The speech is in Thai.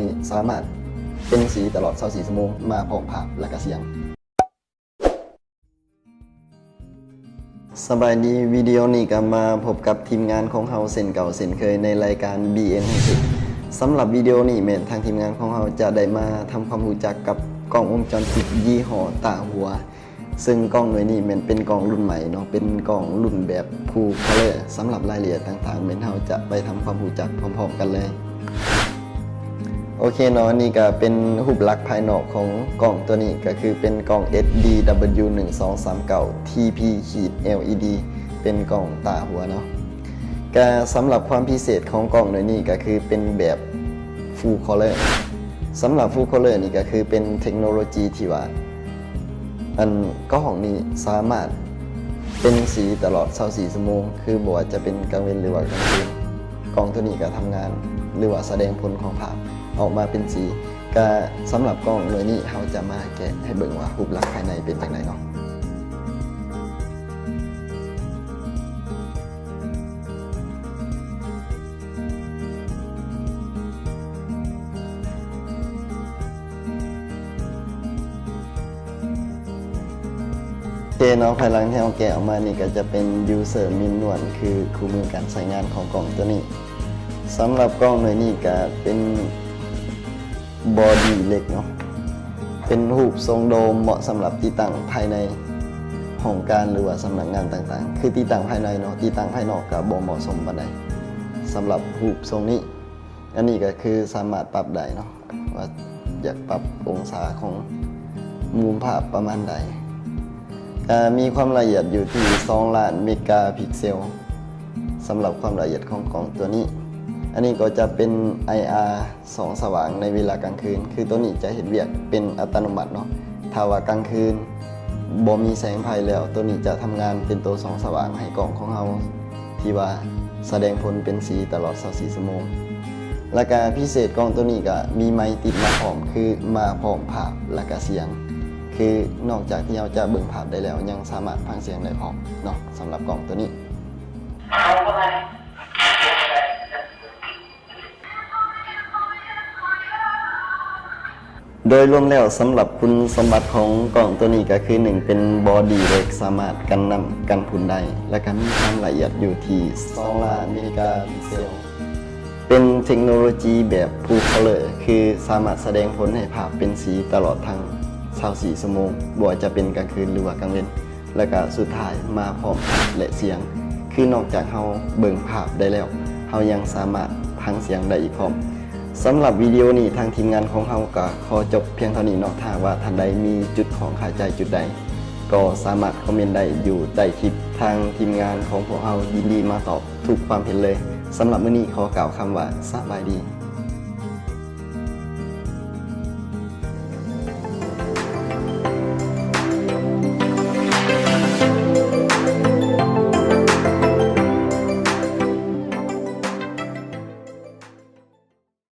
นี้สามารถเป็นสีตลอด24ชั่วโมงมาพร้อมภาพและก็เสียงสบายดีวิดีโอนี้ก็มาพบกับทีมงานของเฮาเส้นเก่าเส้นเคยในรายการ BN สำหรับวิดีโอนี้แม่นทางทีมงานของเฮาจะได้มาทำความรู้จักกับกล้องวงจรปิดยี่ห้อตาหัวซึ่งกล้องหน่วยนี้แม่นเป็นกล้องรุ่นใหม่เนาะเป็นกล้องรุ่นแบบFull Colorสำหรับรายละเอียดต่างๆแม่นเฮาจะไปทำความรู้จักพร้อมๆกันเลยโอเคเนาะนี่ก็เป็นรูปลักษณ์ภายนอกของกล้องตัวนี้ก็คือเป็นกล้อง SDW1239 TP-LED เป็นกล้องตาหัวเนาะก็สำหรับความพิเศษของกล้องหน่วยนี้ก็คือเป็นแบบ Full Color สำหรับ Full Color นี่ก็คือเป็นเทคโนโลยีที่ว่ากล้องนี้สามารถเป็นสีตลอด24ชั่วโมงคือบ่ว่าจะเป็นกลางวันหรือว่ากลางคืนกล้องตัวนี้ก็ทำงานหรือว่าแสดงผลของภาพออกมาเป็นสีก็สำหรับกล้องหน่วยนี้เราจะมาแกะให้เบิ่งว่ารูปลักษณ์ภายในเป็นจังไดเนาะเนาะภายหลังที่เราแกะออกมานี่ก็จะเป็น user manual คือคู่มือการใช้งานของกล้องตัวนี้สำหรับกล้องหน่วยนี้ก็เป็นบอดี้เล็กเนาะเป็นรูปทรงโดมเหมาะสำหรับติดตั้งภายในห้องการหรือว่าสำนักงานต่างๆคือติดตั้งภายในเนาะติดตั้งภายนอกก็บ่เหมาะสมปานใดสำหรับรูปทรงนี้อันนี้ก็คือสามารถปรับได้เนาะว่าอยากปรับองศาของมุมภาพประมาณใดมีความละเอียดอยู่ที่2 ล้านเมกะพิกเซลสำหรับความละเอียดของกล้องตัวนี้อันนี้ก็จะเป็น IR ส่องสว่างในเวลากลางคืนคือตัวนี้จะเห็นเวียกเป็นอัตโนมัติเนาะถ้าว่ากลางคืนบ่มีแสงไฟแล้วตัวนี้จะทำงานเป็นตัวส่องสว่างให้กล้องของเราที่ว่าแสดงผลเป็นสีตลอด24ชั่วโมงและก็พิเศษกล้องตัวนี้ก็มีไมค์ติดมาพร้อมคือมาพร้อมภาพและก็เสียงคือนอกจากที่เราจะเบิ่งภาพได้แล้วยังสามารถฟังเสียงได้พร้อมเนาะสำหรับกล้องตัวนี้โดยรวมแล้วสำหรับคุณสมบัติของกล้องตัวนี้ก็คือ1เป็นบอดี้เล็กสามารถกันน้ำกันฝุ่นได้และก็มีความละเอียดอยู่ที่2 ล้านเมกะพิกเซลเป็นเทคโนโลยีแบบ Full Color คือสามารถแสดงผลให้ภาพเป็นสีตลอดทั้ง24ชั่วโมงบ่ว่าจะเป็นกลางคืนหรือว่ากลางวันและก็สุดท้ายมาพร้อมภาพและเสียงคือนอกจากเราเบิ่งภาพได้แล้วเรายังสามารถฟังเสียงได้อีกพร้อมสำหรับวิดีโอนี้ทางทีมงานของเราก็ขอจบเพียงเท่านี้เนาะถ้าว่าท่านใดมีจุดของคาใจจุดใดก็สามารถคอมเมนต์ได้อยู่ใต้คลิปทางทีมงานของพวกเรายินดีมาตอบทุกความเห็นเลยสำหรับมื้อนี้ขอกล่าวคำว่าสบายดี